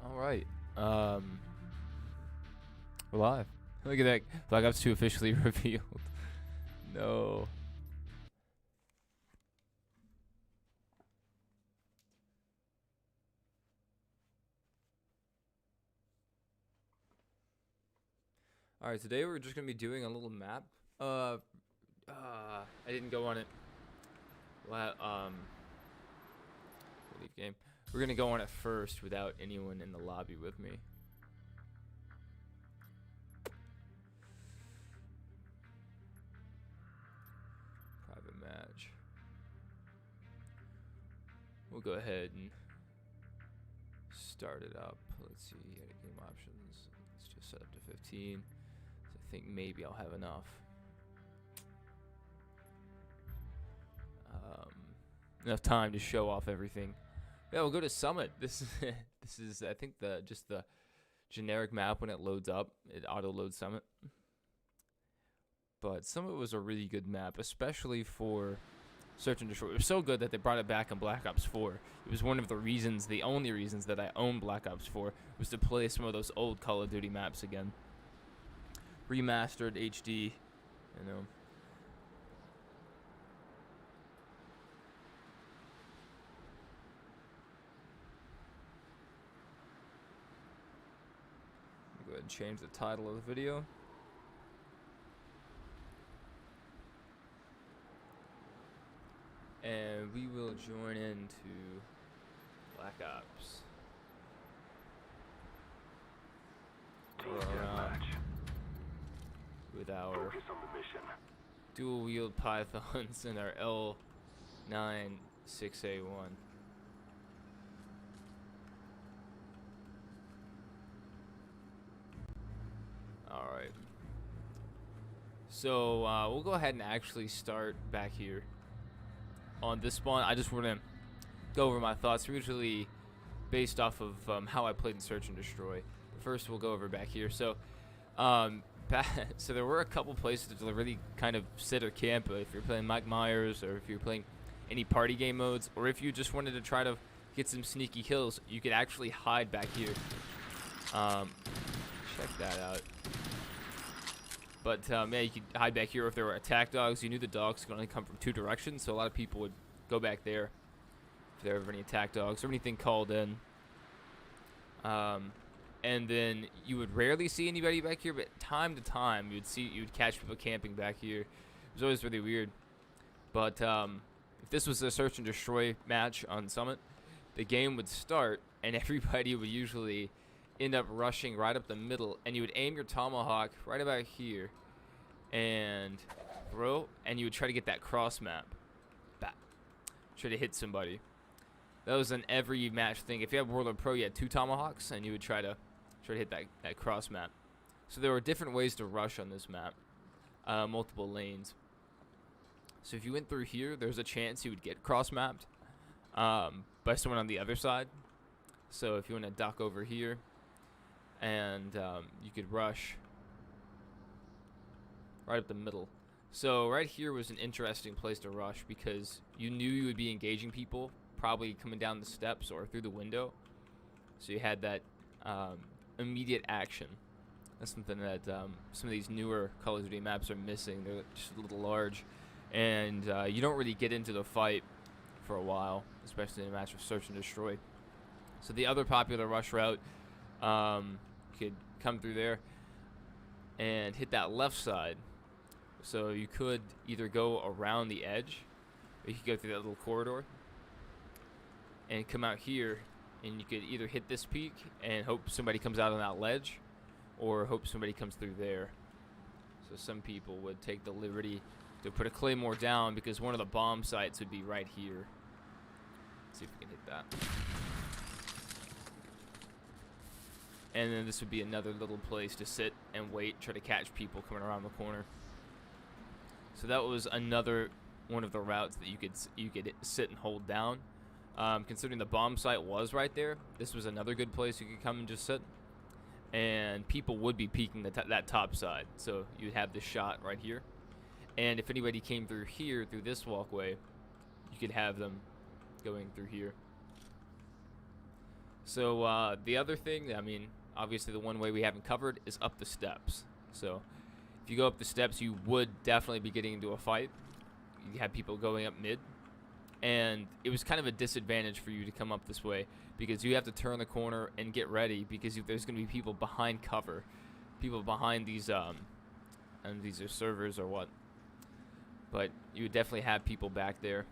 All right. We're live. Look at that. Black Ops 2 officially revealed. No. All right, today we're just going to be doing a little map. I didn't go on it. Leave game. We're going to go on it first without anyone in the lobby with me. Private match. We'll go ahead and start it up. Let's see, edit game options. Let's just set up to 15. So I think maybe I'll have enough. Enough time to show off everything. Yeah, we'll go to Summit. This is I think just the generic map when it loads up. It auto loads Summit. But Summit was a really good map, especially for Search and Destroy. It was so good that they brought it back in Black Ops 4. It was one of the reasons, the only reasons that I own Black Ops 4 was to play some of those old Call of Duty maps again. Remastered HD, you know. Go ahead and change the title of the video. And we will join into Black Ops. With our dual wield pythons and our L96A1. Alright. So we'll go ahead and actually start back here. On this spawn, I just want to go over my thoughts, usually based off of how I played in Search and Destroy. But first, we'll go over back here. So, so there were a couple places to really kind of sit or camp if you're playing Mike Myers, or if you're playing any party game modes, or if you just wanted to try to get some sneaky kills, you could actually hide back here. Check that out. But yeah, you could hide back here if there were attack dogs. You knew the dogs could only come from two directions, so a lot of people would go back there if there were any attack dogs or anything called in. And then you would rarely see anybody back here, but time to time you'd catch people camping back here. It was always really weird. But if this was a Search and Destroy match on Summit, the game would start and everybody would usually end up rushing right up the middle, and you would aim your tomahawk right about here and throw, and you would try to get that cross map. Bah. Try to hit somebody. That was an every match thing. If you had World of Pro, you had two tomahawks, and you would try to hit that cross map. So there were different ways to rush on this map, multiple lanes. So if you went through here, there's a chance you would get cross mapped by someone on the other side. So if you want to duck over here, and you could rush right up the middle. So right here was an interesting place to rush because you knew you would be engaging people, probably coming down the steps or through the window. So you had that immediate action. That's something that some of these newer Call of Duty maps are missing. They're just a little large, and you don't really get into the fight for a while, especially in a match of Search and Destroy. So the other popular rush route, could come through there and hit that left side. So you could either go around the edge, or you could go through that little corridor and come out here, and you could either hit this peak and hope somebody comes out on that ledge, or hope somebody comes through there. So some people would take the liberty to put a claymore down because one of the bomb sites would be right here. Let's see if we can hit that. And then this would be another little place to sit and wait, try to catch people coming around the corner. So that was another one of the routes that you could sit and hold down. Considering the bomb site was right there, this was another good place you could come and just sit. And people would be peeking that top side, so you'd have this shot right here. And if anybody came through here, through this walkway, you could have them going through here. So the other thing, I mean, obviously the one way we haven't covered is up the steps. So if you go up the steps, you would definitely be getting into a fight. You have people going up mid, and it was kind of a disadvantage for you to come up this way because you have to turn the corner and get ready because there's going to be people behind cover, people behind these and these are servers or what. But you would definitely have people back there.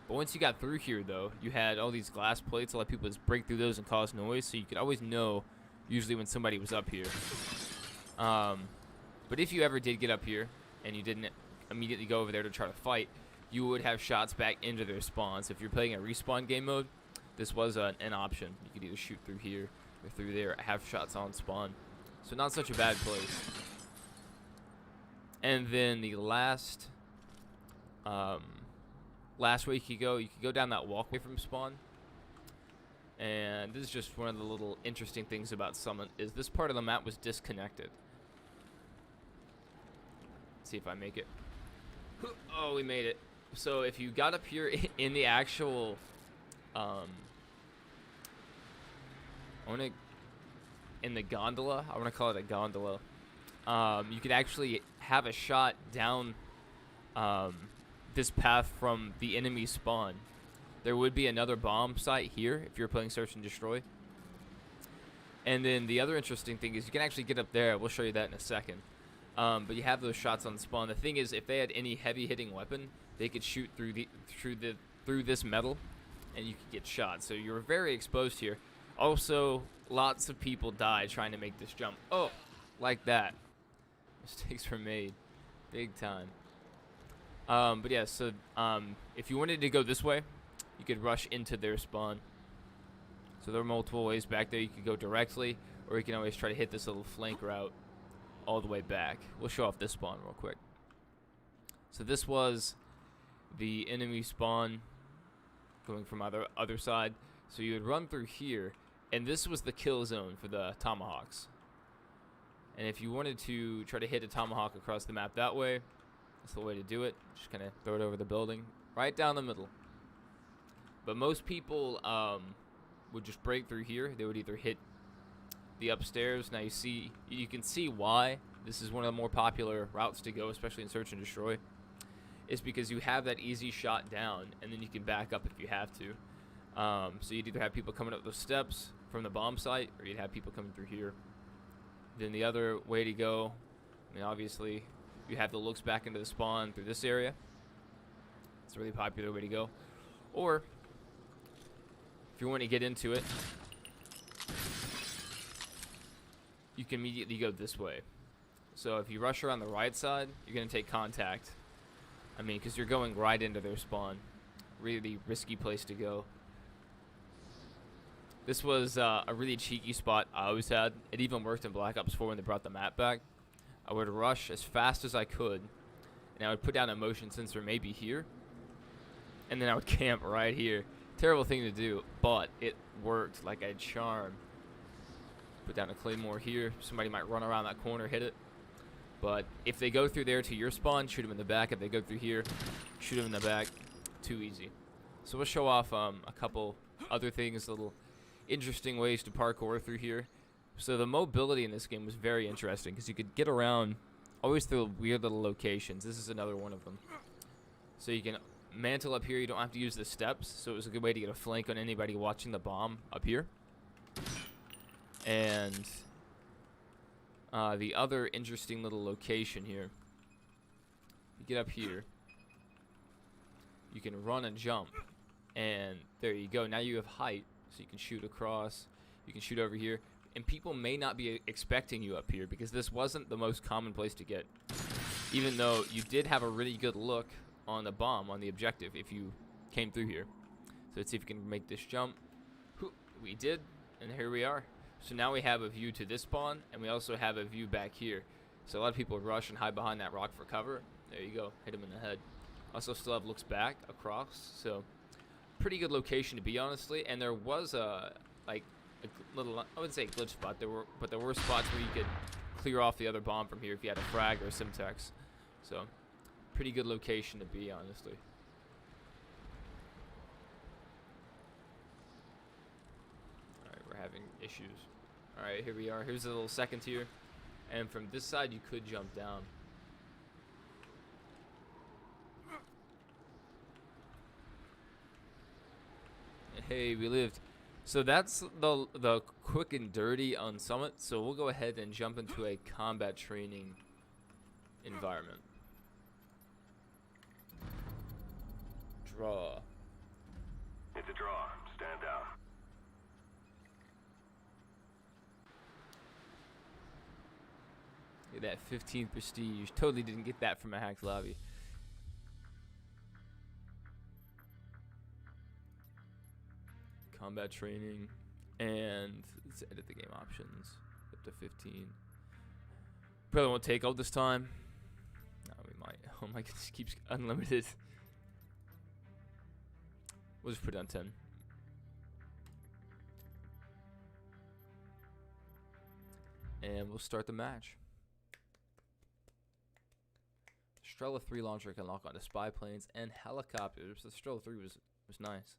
But once you got through here, though, you had all these glass plates. A lot of people just break through those and cause noise, so you could always know usually when somebody was up here. But if you ever did get up here and you didn't immediately go over there to try to fight, you would have shots back into their spawns. If you're playing a respawn game mode, this was an option. You could either shoot through here or through there, have shots on spawn. So not such a bad place. And then the last way you could go down that walkway from spawn. And this is just one of the little interesting things about Summit is this part of the map was disconnected. Let's see if I make it. Oh, we made it. So if you got up here in the actual in the gondola, I want to call it a gondola. You could actually have a shot down this path from the enemy spawn. There would be another bomb site here if you're playing Search and Destroy. And then the other interesting thing is you can actually get up there. We'll show you that in a second. But you have those shots on spawn. The thing is, if they had any heavy hitting weapon, they could shoot through this metal, and you could get shot. So you're very exposed here. Also, lots of people die trying to make this jump. Oh, like that. Mistakes were made, big time. But yeah, so if you wanted to go this way, you could rush into their spawn. So there are multiple ways back there. You could go directly, or you can always try to hit this little flank route all the way back. We'll show off this spawn real quick. So this was the enemy spawn going from other side. So you would run through here, and this was the kill zone for the tomahawks. And if you wanted to try to hit a tomahawk across the map that way, that's the way to do it. Just kind of throw it over the building, right down the middle. But most people would just break through here. They would either hit the upstairs. Now you can see why this is one of the more popular routes to go, especially in Search and Destroy. It's because you have that easy shot down, and then you can back up if you have to. So you'd either have people coming up those steps from the bomb site, or you'd have people coming through here. Then the other way to go, I mean, obviously, you have the looks back into the spawn through this area. It's a really popular way to go. Or, if you want to get into it, you can immediately go this way. So if you rush around the right side, you're going to take contact. I mean, because you're going right into their spawn. Really risky place to go. This was a really cheeky spot I always had. It even worked in Black Ops 4 when they brought the map back. I would rush as fast as I could, and I would put down a motion sensor maybe here, and then I would camp right here. Terrible thing to do, but it worked like a charm. Put down a claymore here. Somebody might run around that corner, hit it. But if they go through there to your spawn, shoot them in the back. If they go through here, shoot them in the back. Too easy. So we'll show off a couple other things, little interesting ways to parkour through here. So the mobility in this game was very interesting because you could get around always through weird little locations. This is another one of them. So you can mantle up here. You don't have to use the steps. So it was a good way to get a flank on anybody watching the bomb up here. And the other interesting little location here, you get up here, you can run and jump, and there you go. Now you have height, so you can shoot across, you can shoot over here, and people may not be expecting you up here because this wasn't the most common place to get, even though you did have a really good look on the bomb, on the objective, if you came through here. So let's see if we can make this jump. We did, and here we are. So now we have a view to this spawn, and we also have a view back here. So a lot of people would rush and hide behind that rock for cover. There you go, hit him in the head. Also still have looks back across, so pretty good location to be, honestly. And there was a little, I wouldn't say glitch spot, but there were spots where you could clear off the other bomb from here if you had a frag or a Simtex. So pretty good location to be, honestly. issues. All right, here we are. Here's a little second tier, and from this side you could jump down. Hey, we lived. So that's the quick and dirty on Summit. So we'll go ahead and jump into a combat training environment. Draw. It's a draw. Stand down. Look at that 15 prestige. Totally didn't get that from a hacked lobby. Combat training, and let's edit the game options up to 15. Probably won't take all this time. No, we might. Oh my goodness, keeps unlimited. We'll just put it on 10. And we'll start the match. Strela 3 launcher can lock onto spy planes and helicopters. The Strela 3 was nice.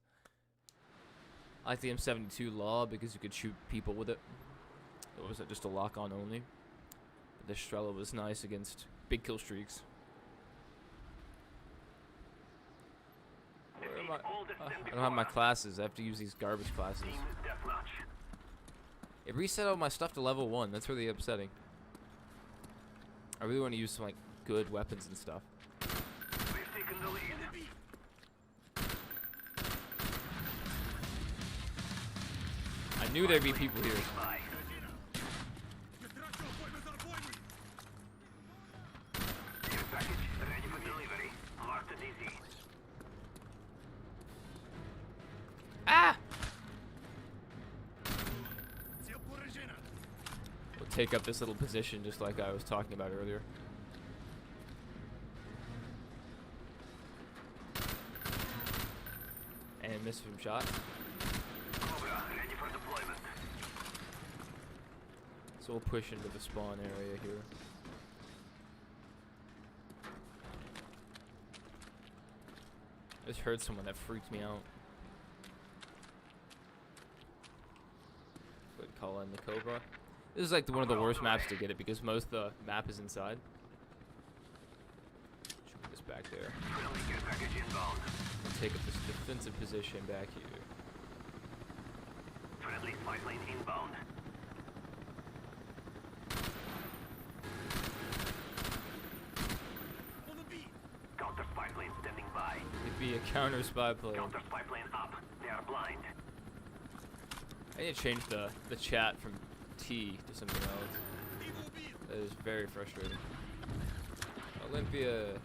I like the M72 Law because you could shoot people with it. Or was it just a lock on only? But the Strela was nice against big kill streaks. Where am I don't have my classes. I have to use these garbage classes. It reset all my stuff to level 1. That's really upsetting. I really want to use some like good weapons and stuff. We've taken the lead. I knew there'd be people here. Package ready for delivery. Marked as easy. Ah! We'll take up this little position just like I was talking about earlier. And miss from shots. Ready for deployment. So we'll push into the spawn area here. I just heard someone that freaked me out. Go ahead and call in the Cobra. This is like one of the worst maps to get it because most of the map is inside. Should put this back there. Package inbound. We'll take up this defensive position back here. Friendly spy plane inbound. Counter spy plane standing by. It'd be a counter spy plane. Counter spy plane up. They are blind. I need to change the chat from T to something else. That is very frustrating. Olympia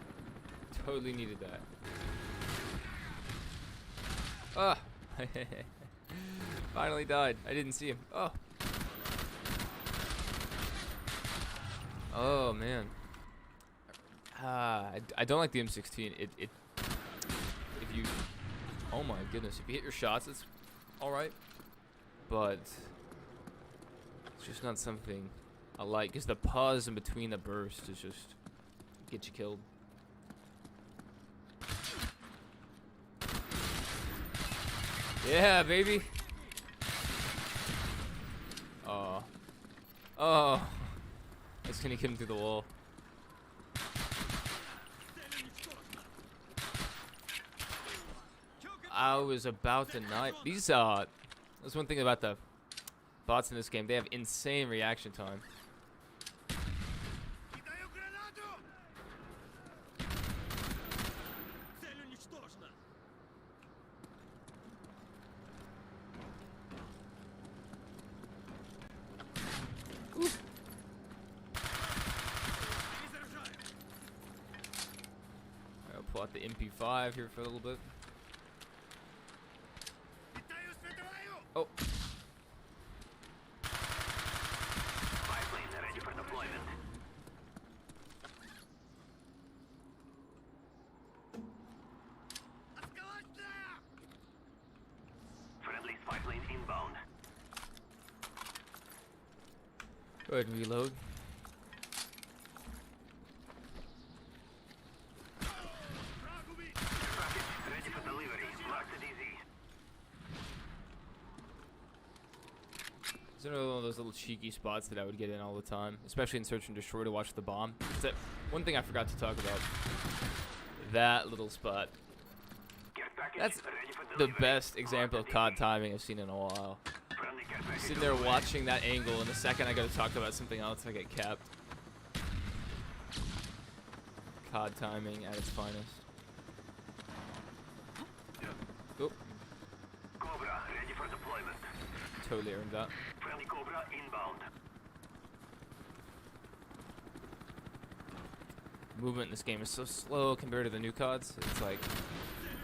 totally needed that. Ah! Finally died. I didn't see him. Oh. Oh man. I don't like the M16. If you, oh my goodness, if you hit your shots, it's all right. But it's just not something I like. Cause the pause in between the bursts is just get you killed. Yeah, baby. Oh. Oh. It's gonna get him through the wall. I was about to knife. These, that's one thing about the bots in this game. They have insane reaction time. I'll pull out the MP5 here for a little bit. Oh. Spy plane ready for deployment. Friendly spy plane inbound. Go ahead and reload. Package ready for delivery. Marked as easy. It's another one of those little cheeky spots that I would get in all the time, especially in Search and Destroy to watch the bomb. That one thing I forgot to talk about. That little spot. That's the best example of COD timing I've seen in a while. Sitting there watching that angle, and the second I go to talk about something else, I get capped. COD timing at its finest. Oop. Cobra, ready for deployment. Totally earned that. Friendly Cobra inbound. Movement in this game is so slow compared to the new CODs. It's like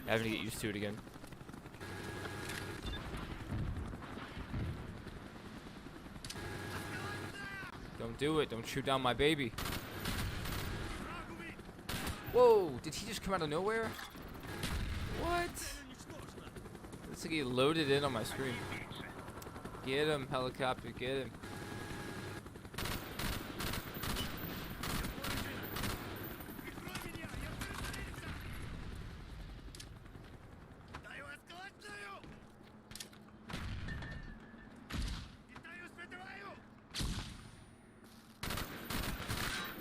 having to get used to it again. Don't do it. Don't shoot down my baby. Whoa, did he just come out of nowhere? What? Looks like he loaded in on my screen. Get him, helicopter, get him.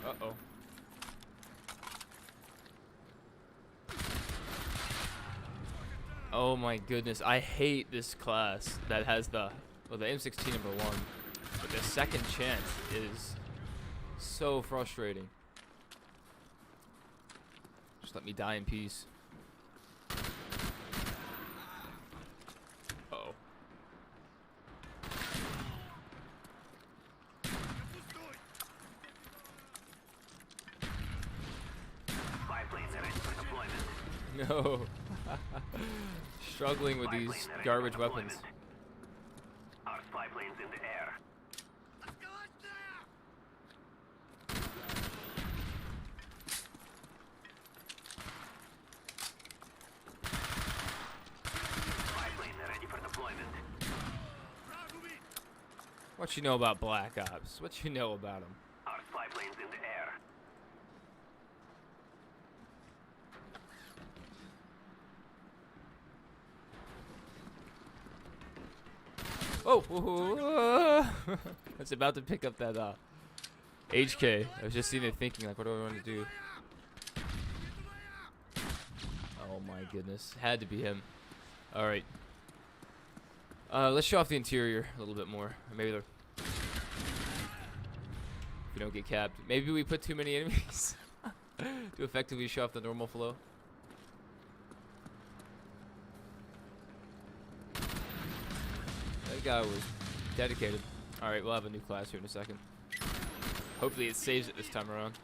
Uh-oh. Oh my goodness, I hate this class that has the M16 #1, but the second chance is so frustrating. Just let me die in peace. Uh-oh. Spy plane ready for deployment. No. Struggling with these garbage weapons. Our spy planes in the air. Spy plane ready for deployment. What you know about Black Ops? What you know about them? Our spy planes in the air. Oh, I was about to pick up that HK. I was just sitting there thinking, like, what do I want to do? Oh my goodness, had to be him. All right, let's show off the interior a little bit more. Or maybe if we don't get capped, maybe we put too many enemies to effectively show off the normal flow. That guy was dedicated. Alright, we'll have a new class here in a second. Hopefully it saves it this time around.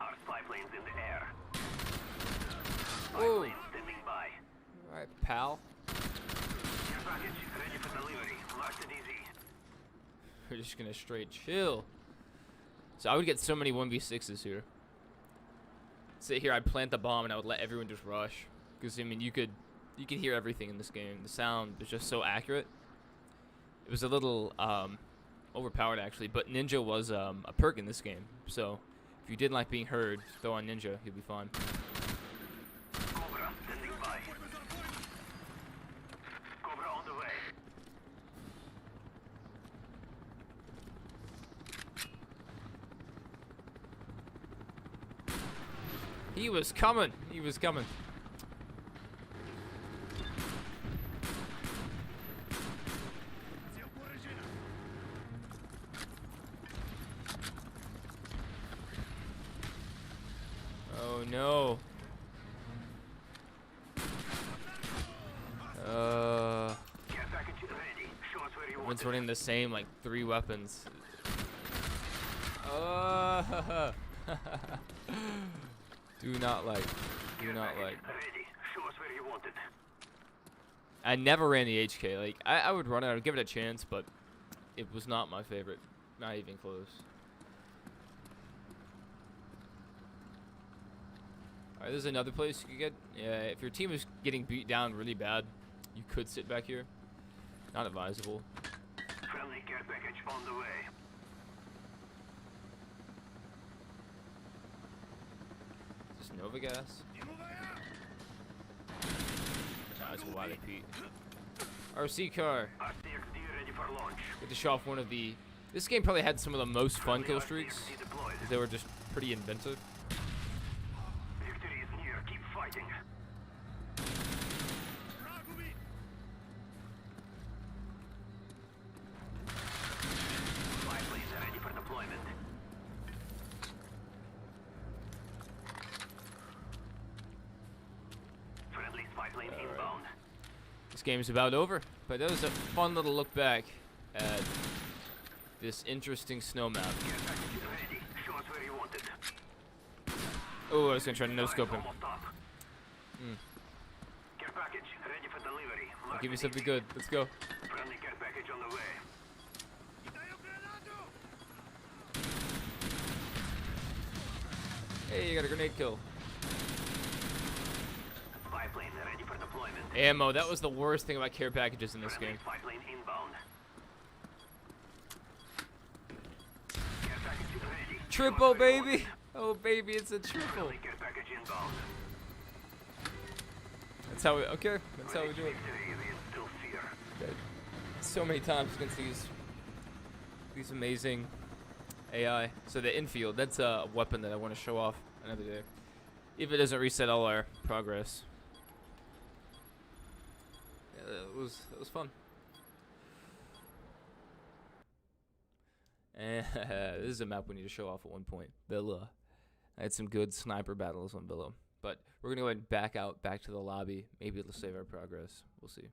Our spy planes in the air. Spy Whoa. planes standing by. Alright, pal. Care package ready for delivery. Marked it easy. We're just gonna straight chill. So I would get so many 1v6s here. Sit here, I'd plant the bomb, and I would let everyone just rush. Because I mean, you could hear everything in this game. The sound was just so accurate. It was a little overpowered actually, but Ninja was a perk in this game. So if you didn't like being heard, throw on Ninja, you'll be fine. Cobra standing by. Cobra on the way. He was coming. He was coming. Oh no. Care package ready. Show us where you want Everyone's it. running the same like 3 weapons. Do not like. Do not like. Ready. Show us where you want it. I never ran the HK. Like I would run it. I would give it a chance, but it was not my favorite. Not even close. Alright, there's another place you could get. Yeah, if your team is getting beat down really bad, You could sit back here. Not advisable. Friendly care package on the way. Is this Nova gas? That's why they Pete. RC car. RCXD ready for launch. Get to show off one of the. This game probably had some of the most fun kill streaks. RCXD deployed. They were just pretty inventive. Victory is near. Keep fighting. Spy planes are ready for deployment. Friendly spy plane inbound. This game's about over, but that was a fun little look back at this interesting snow map. Care package is ready. Show us where you want it. Oh, I was gonna try to no scope him. Almost up. Care package ready for delivery. I'll give you something good. Let's go. Friendly care package on the way. Hey, you got a grenade kill. Spy plane ready for deployment. Ammo. That was the worst thing about care packages in this Friendly game. spy plane inbound. Care package is ready. Triple, baby. Oh, baby, it's a triple. Friendly care package inbound. That's how we. Okay, that's how we do it. Victory is still fear. Good. So many times against these amazing AI. So the infield, that's a weapon that I want to show off another day. If it doesn't reset all our progress. Yeah, that was fun. And this is a map we need to show off at one point. Villa. I had some good sniper battles on Villa. But we're gonna go ahead and back to the lobby. Maybe it'll save our progress. We'll see.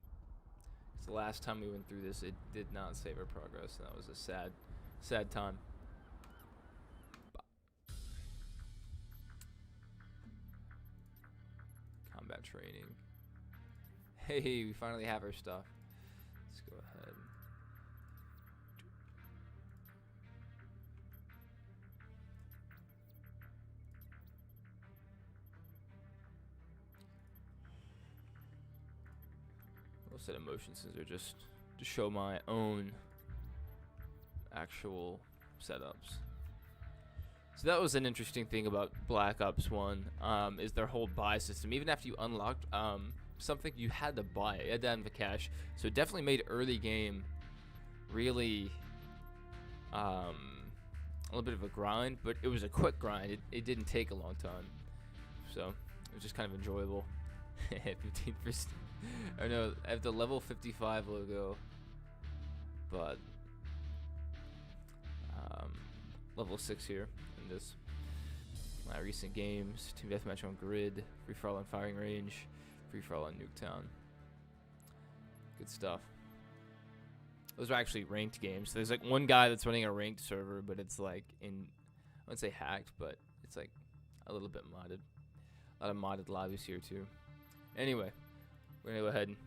It's the last time we went through this, it did not save our progress. That was a sad time. Combat training. Hey, we finally have our stuff. Let's go ahead. We'll set a motion sensor just to show my own actual setups. So that was an interesting thing about Black Ops 1, is their whole buy system. Even after you unlocked something, you had to buy it. You had to have the cash. So it definitely made early game really a little bit of a grind, but it was a quick grind. It didn't take a long time. So it was just kind of enjoyable. 15%. Or no, I have the level 55 logo, but level 6 here in this. My recent games: Team Deathmatch on Grid, Free for All on Firing Range, Free for All on Nuketown. Good stuff. Those are actually ranked games. There's like one guy that's running a ranked server, but it's like I wouldn't say hacked, but it's like a little bit modded. A lot of modded lobbies here too. Anyway, we're gonna go ahead and